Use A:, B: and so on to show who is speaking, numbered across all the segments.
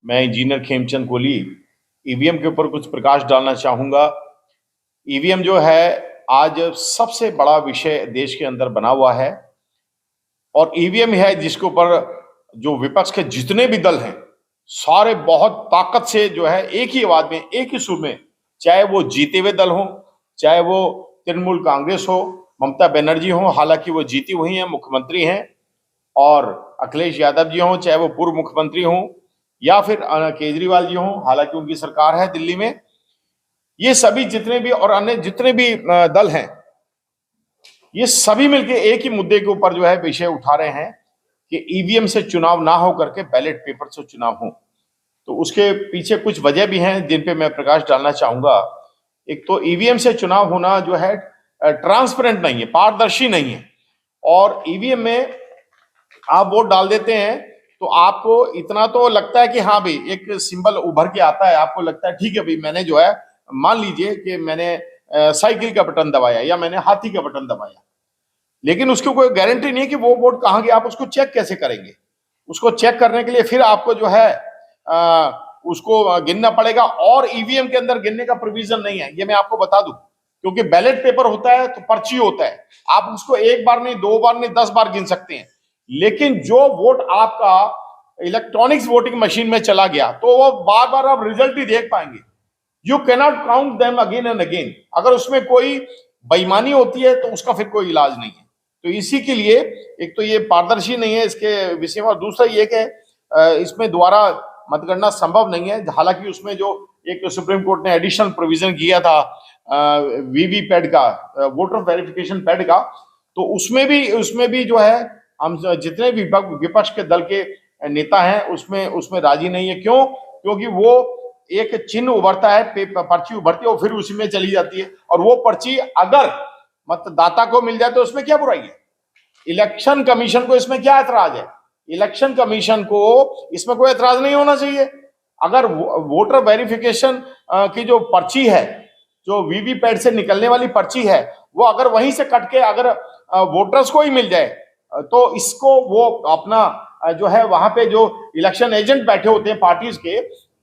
A: मैं engineer Khemchand Kohli EVM के ऊपर कुछ प्रकाश डालना चाहूंगा। ईवीएम जो है आज सबसे बड़ा विषय देश के अंदर बना हुआ है और ईवीएम है जिसके ऊपर जो विपक्ष के जितने भी दल हैं सारे बहुत ताकत से जो है एक ही आवाज में एक ही सुर में, चाहे वो जीते हुए दल हो, चाहे वो तृणमूल कांग्रेस हो, ममता बनर्जी हो, हालांकि वो जीती हुई हैं, मुख्यमंत्री हैं, और अखिलेश यादव जी हों, चाहे वो पूर्व मुख्यमंत्री हों, या फिर केजरीवाल जी हों, हालांकि उनकी सरकार है दिल्ली में। ये सभी जितने भी और अन्य जितने भी दल हैं, ये सभी मिलकर एक ही मुद्दे के ऊपर जो है विषय उठा रहे हैं कि ईवीएम से चुनाव ना हो करके बैलेट पेपर से चुनाव हो। तो उसके पीछे कुछ वजह भी हैं जिन पे मैं प्रकाश डालना चाहूंगा। एक तो ईवीएम से चुनाव होना जो है ट्रांसपेरेंट नहीं है, पारदर्शी नहीं है, और ईवीएम में आप वोट डाल देते हैं तो आपको इतना तो लगता है कि हाँ भाई एक सिंबल उभर के आता है, आपको लगता है ठीक है भाई मैंने जो है, मान लीजिए कि मैंने साइकिल का बटन दबाया या मैंने हाथी का बटन दबाया, लेकिन उसकी कोई गारंटी नहीं है कि वो वोट कहाँ गया। आप उसको चेक कैसे करेंगे? उसको चेक करने के लिए फिर आपको जो है उसको गिनना पड़ेगा, और ईवीएम के अंदर गिनने का प्रोविजन नहीं है, ये मैं आपको बता दूं, क्योंकि बैलेट पेपर होता है तो पर्ची होता है, आप उसको एक बार नहीं, दो बार नहीं, 10 बार गिन सकते हैं, लेकिन जो वोट आपका इलेक्ट्रॉनिक्स वोटिंग मशीन में चला गया तो वो बार बार आप रिजल्ट ही देख पाएंगे। You cannot count them again and again. अगर उसमें कोई बेईमानी होती है तो उसका फिर कोई इलाज नहीं है। तो इसी के लिए एक तो ये पारदर्शी नहीं है इसके विषय में, और दूसरा ये कि इसमें दोबारा मतगणना संभव नहीं है। हालांकि उसमें जो एक सुप्रीम कोर्ट ने एडिशनल प्रोविजन किया था वीवी पैड का, वोटर वेरिफिकेशन पैड का, तो उसमें भी जो है हम जितने भी विपक्ष के दल के नेता हैं उसमें राजी नहीं है। क्यों? क्योंकि वो एक चिन्ह उभरता है, पर्ची उभरती है और फिर उसी में चली जाती है, और वो पर्ची अगर मतदाता को मिल जाए तो उसमें क्या बुराई है? इलेक्शन कमीशन को इसमें क्या ऐतराज है? इलेक्शन कमीशन को इसमें कोई ऐतराज नहीं होना चाहिए। अगर वोटर वेरिफिकेशन की जो पर्ची है, जो वीवीपैट से निकलने वाली पर्ची है, वो अगर वहीं से कट के अगर वोटर्स को ही मिल जाए तो इसको वो अपना जो है वहां पे जो इलेक्शन एजेंट बैठे होते हैं पार्टीज के,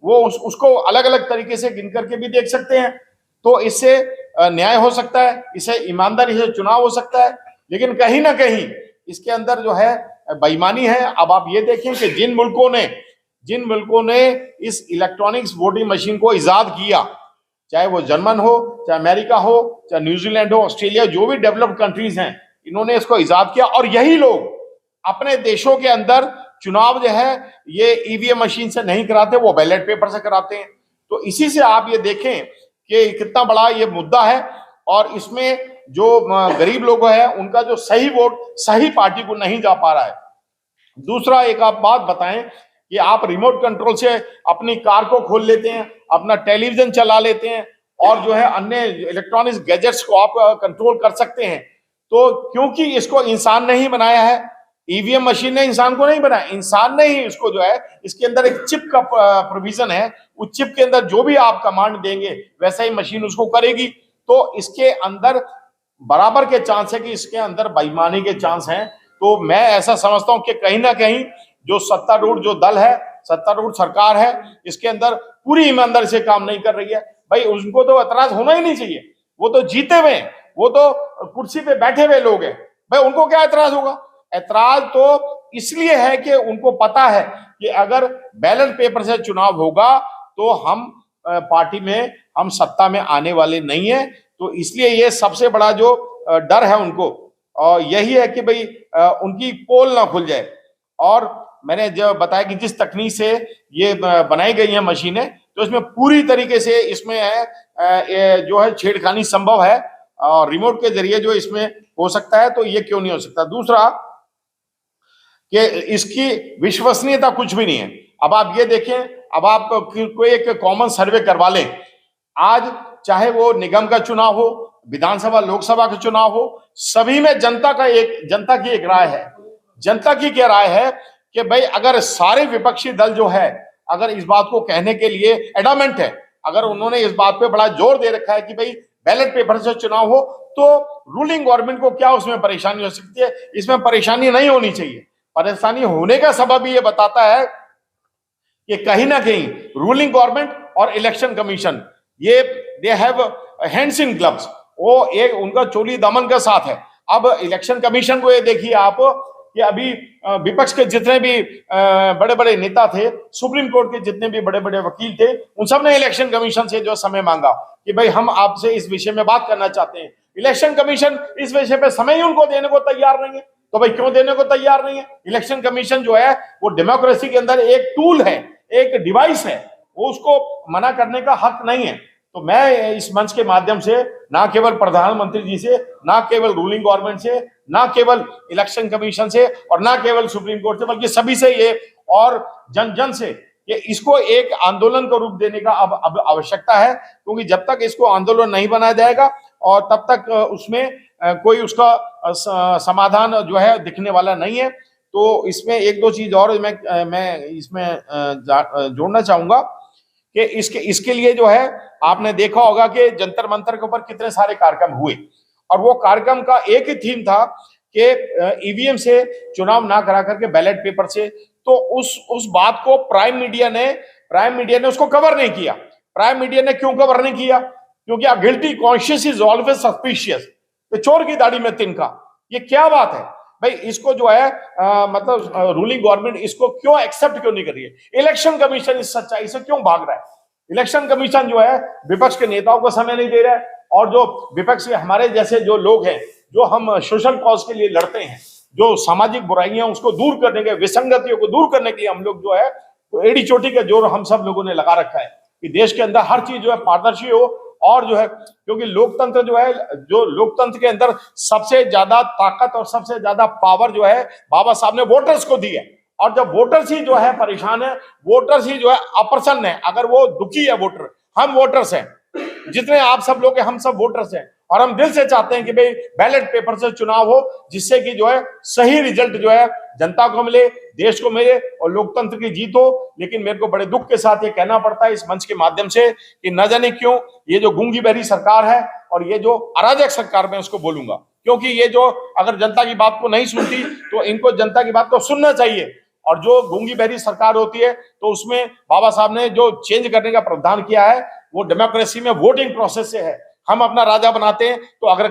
A: वो उसको अलग अलग तरीके से गिन करके भी देख सकते हैं। तो इससे न्याय हो सकता है, इससे ईमानदारी से चुनाव हो सकता है, लेकिन कहीं ना कहीं इसके अंदर जो है बेईमानी है। अब आप ये देखें कि जिन मुल्कों ने इस इलेक्ट्रॉनिक्स वोटिंग मशीन को इजाद किया, चाहे वो जर्मन हो, चाहे अमेरिका हो, चाहे न्यूजीलैंड हो, ऑस्ट्रेलिया, जो भी डेवलप्ड कंट्रीज हैं, इन्होंने इसको इजाद किया, और यही लोग अपने देशों के अंदर चुनाव जो है ये ईवीएम मशीन से नहीं कराते, वो बैलेट पेपर से कराते हैं। तो इसी से आप ये देखें कि कितना बड़ा ये मुद्दा है, और इसमें जो गरीब लोग हैं उनका जो सही वोट सही पार्टी को नहीं जा पा रहा है। दूसरा एक आप बात बताएं कि आप रिमोट कंट्रोल से अपनी कार को खोल लेते हैं, अपना टेलीविजन चला लेते हैं, और जो है अन्य इलेक्ट्रॉनिक्स गैजेट्स को आप कंट्रोल कर सकते हैं। तो क्योंकि इसको इंसान ने ही बनाया है, ईवीएम मशीन ने इंसान को नहीं बनाया, इंसान ने ही इसको जो है, इसके अंदर एक चिप का प्रोविजन है, उस चिप के अंदर जो भी आप कमांड देंगे वैसा ही मशीन उसको करेगी। तो इसके अंदर बराबर के चांस है कि इसके अंदर बेईमानी के चांस हैं। तो मैं ऐसा समझता हूं कि कहीं ना कहीं जो सत्तारूढ़ जो दल है, सत्तारूढ़ सरकार है, इसके अंदर पूरी ईमानदारी से काम नहीं कर रही है। भाई उनको तो एतराज होना ही नहीं चाहिए, वो तो जीते हुए हैं, वो तो कुर्सी पे बैठे हुए लोग हैं, भाई उनको क्या एतराज होगा? एतराज तो इसलिए है कि उनको पता है कि अगर बैलेट पेपर से चुनाव होगा तो हम पार्टी में, हम सत्ता में आने वाले नहीं है। तो इसलिए ये सबसे बड़ा जो डर है उनको, और यही है कि भाई उनकी पोल ना खुल जाए। और मैंने जो बताया कि जिस तकनीक से ये बनाई गई है मशीनें, तो इसमें पूरी तरीके से इसमें है जो है छेड़खानी संभव है, और रिमोट के जरिए जो इसमें हो सकता है, तो ये क्यों नहीं हो सकता? दूसरा कि इसकी विश्वसनीयता कुछ भी नहीं है। अब आप ये देखें, अब आप कोई एक कॉमन सर्वे करवा लें, आज चाहे वो निगम का चुनाव हो, विधानसभा लोकसभा का चुनाव हो, सभी में जनता की एक राय है। जनता की क्या राय है कि भाई अगर सारे विपक्षी दल जो है, अगर इस बात को कहने के लिए एडामेंट है, अगर उन्होंने इस बात पे बड़ा जोर दे रखा है कि भाई बैलेट पेपर से चुनाव हो, तो रूलिंग गवर्नमेंट को क्या उसमें परेशानी हो सकती है? इसमें परेशानी नहीं होनी चाहिए। परेशानी होने का सबब ये बताता है कि कहीं ना कहीं रूलिंग गवर्नमेंट और इलेक्शन कमीशन ये they have hands in gloves, वो एक उनका चोली दामन का साथ है। अब इलेक्शन कमीशन को ये देखिए आप कि अभी विपक्ष के जितने भी बड़े बड़े नेता थे, सुप्रीम कोर्ट के जितने भी बड़े बड़े वकील थे, उन सब ने इलेक्शन कमीशन से जो समय मांगा कि भाई हम आपसे इस विषय में बात करना चाहते हैं। इलेक्शन कमीशन इस विषय पे समय ही उनको देने को तैयार नहीं है। तो भाई क्यों देने को तैयार नहीं है? इलेक्शन कमीशन जो है वो डेमोक्रेसी के अंदर एक टूल है, एक डिवाइस है, वो उसको मना करने का हक नहीं है। तो मैं इस मंच के माध्यम से ना केवल प्रधानमंत्री जी से, ना केवल रूलिंग गवर्नमेंट से, ना केवल इलेक्शन कमीशन से और ना केवल सुप्रीम कोर्ट से, बल्कि सभी से ये और जन जन से कि इसको एक आंदोलन का रूप देने का अब आवश्यकता है, क्योंकि जब तक इसको आंदोलन नहीं बनाया जाएगा और तब तक उसमें कोई उसका समाधान जो है दिखने वाला नहीं है। तो इसमें एक दो चीज और मैं इसमें जोड़ना चाहूंगा कि इसके लिए जो है आपने देखा होगा कि जंतर मंतर के ऊपर कितने सारे कार्यक्रम हुए और वो कार्यक्रम का एक ही थीम था कि ईवीएम से चुनाव ना करा करके बैलेट पेपर से। तो उस बात को प्राइम मीडिया ने उसको कवर नहीं किया। प्राइम मीडिया ने क्यों कवर नहीं किया? क्योंकि अ guilty conscious is always suspicious. तो चोर की दाढ़ी में तिनका, ये क्या बात है भाई? इसको जो है मतलब रूलिंग गवर्नमेंट इसको क्यों एक्सेप्ट क्यों नहीं कर रही है? इलेक्शन कमीशन इस सच्चाई से क्यों भाग रहा है? इलेक्शन कमीशन जो है विपक्ष के नेताओं को समय नहीं दे रहा है और जो विपक्ष के हमारे जैसे जो लोग हैं, जो हम सोशल कॉज के लिए लड़ते हैं, जो सामाजिक बुराइयां उसको दूर करने के, विसंगतियों को दूर करने के लिए हम लोग जो है तो एड़ी चोटी का जोर हम सब लोगों ने लगा रखा है कि देश के अंदर हर चीज जो है पारदर्शी हो। और जो है क्योंकि लोकतंत्र जो है, जो लोकतंत्र के अंदर सबसे ज्यादा ताकत और सबसे ज्यादा पावर जो है बाबा साहब ने वोटर्स को दी है। और जब वोटर्स ही जो है परेशान है, वोटर्स ही जो है अप्रसन्न है, अगर वो दुखी है वोटर, हम वोटर्स हैं, जितने आप सब लोग हैं हम सब वोटर्स हैं और हम दिल से चाहते हैं कि भाई बैलेट पेपर से चुनाव हो, जिससे कि जो है सही रिजल्ट जो है जनता को मिले, देश को मिले और लोकतंत्र की जीत हो। लेकिन मेरे को बड़े दुख के साथ ये कहना पड़ता है इस मंच के माध्यम से कि न जाने क्यों ये जो गूंगी बहरी सरकार है और ये जो अराजक सरकार, मैं उसको बोलूंगा, क्योंकि ये जो अगर जनता की बात को नहीं सुनती तो इनको जनता की बात को सुनना चाहिए। और जो गूंगी बहरी सरकार होती है तो उसमें बाबा साहब ने जो चेंज करने का प्रावधान किया है वो डेमोक्रेसी में वोटिंग प्रोसेस से है। हम अपना राजा बनाते हैं तो अगर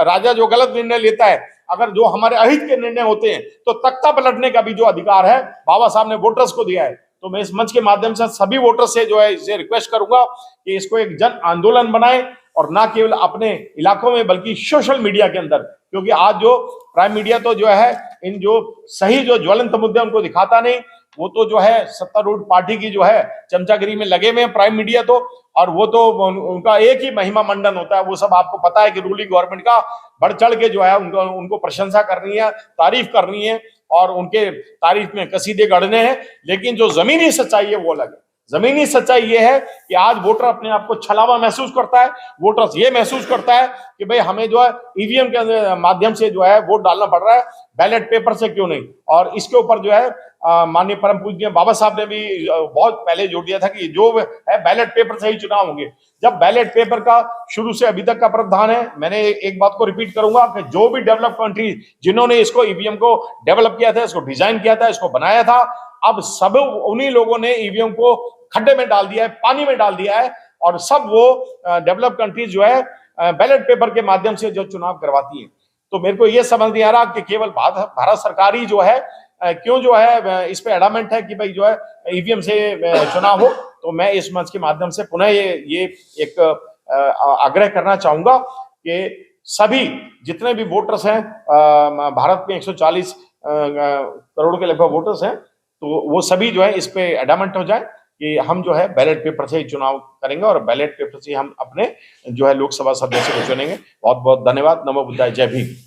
A: राजा जो गलत निर्णय लेता है, अगर जो हमारे अहित के निर्णय होते हैं, तो तख्ता पलटने का भी जो अधिकार है बाबा साहब ने वोटर्स को दिया है। तो मैं इस मंच के माध्यम से सभी वोटर्स से जो है इसे रिक्वेस्ट करूंगा कि इसको एक जन आंदोलन बनाएं और ना केवल अपने इलाकों में बल्कि सोशल मीडिया के अंदर, क्योंकि आज जो प्राइम मीडिया तो जो है इन जो सही जो ज्वलंत मुद्दे उनको दिखाता नहीं, वो तो जो है सत्तारूढ़ पार्टी की जो है चमचागिरी में लगे हुए हैं प्राइम मीडिया तो, और वो तो उनका एक ही महिमा मंडन होता है। वो सब आपको पता है कि रूलिंग गवर्नमेंट का बढ़ चढ़ के जो है उनको प्रशंसा करनी है, तारीफ करनी है और उनके तारीफ में कसीदे गढ़ने हैं। लेकिन जो जमीनी सच्चाई है वो अलग है। जमीनी सच्चाई ये है कि आज वोटर अपने आप को छलावा महसूस करता है, वोटर ये महसूस करता है कि भाई हमें जो है ईवीएम के माध्यम से जो है वोट डालना पड़ रहा है, बैलेट पेपर से क्यों नहीं। और इसके ऊपर जो है माननीय परम पूज्य बाबा साहब ने भी बहुत पहले जोड़ दिया था कि जो है बैलेट पेपर से ही चुनाव होंगे। जब बैलेट पेपर का शुरू से अभी तक का प्रावधान है, मैंने एक बात को रिपीट करूंगा कि जो भी डेवलप कंट्री जिन्होंने इसको ईवीएम को डेवलप किया था, इसको डिजाइन किया था, इसको बनाया था, अब सब उन्हीं लोगों ने ईवीएम को खड्डे में डाल दिया है, पानी में डाल दिया है और सब वो डेवलप कंट्रीज जो है बैलेट पेपर के माध्यम से जो चुनाव करवाती है। तो मेरे को ये समझ नहीं आ रहा कि केवल भारत सरकार ही जो है क्यों जो है इस पे एडामेंट है कि भाई जो है ईवीएम से चुनाव हो। तो मैं इस मंच के माध्यम से पुनः ये एक आग्रह करना चाहूंगा कि सभी जितने भी वोटर्स हैं, भारत में 140 करोड़ के लगभग वोटर्स हैं, तो वो सभी जो है इस पे एडामेंट हो जाए कि हम जो है बैलेट पेपर से ही चुनाव करेंगे और बैलेट पेपर से हम अपने जो है लोकसभा सदस्य को चुनेंगे। बहुत बहुत धन्यवाद। नमो बुद्धाय। जय भीम।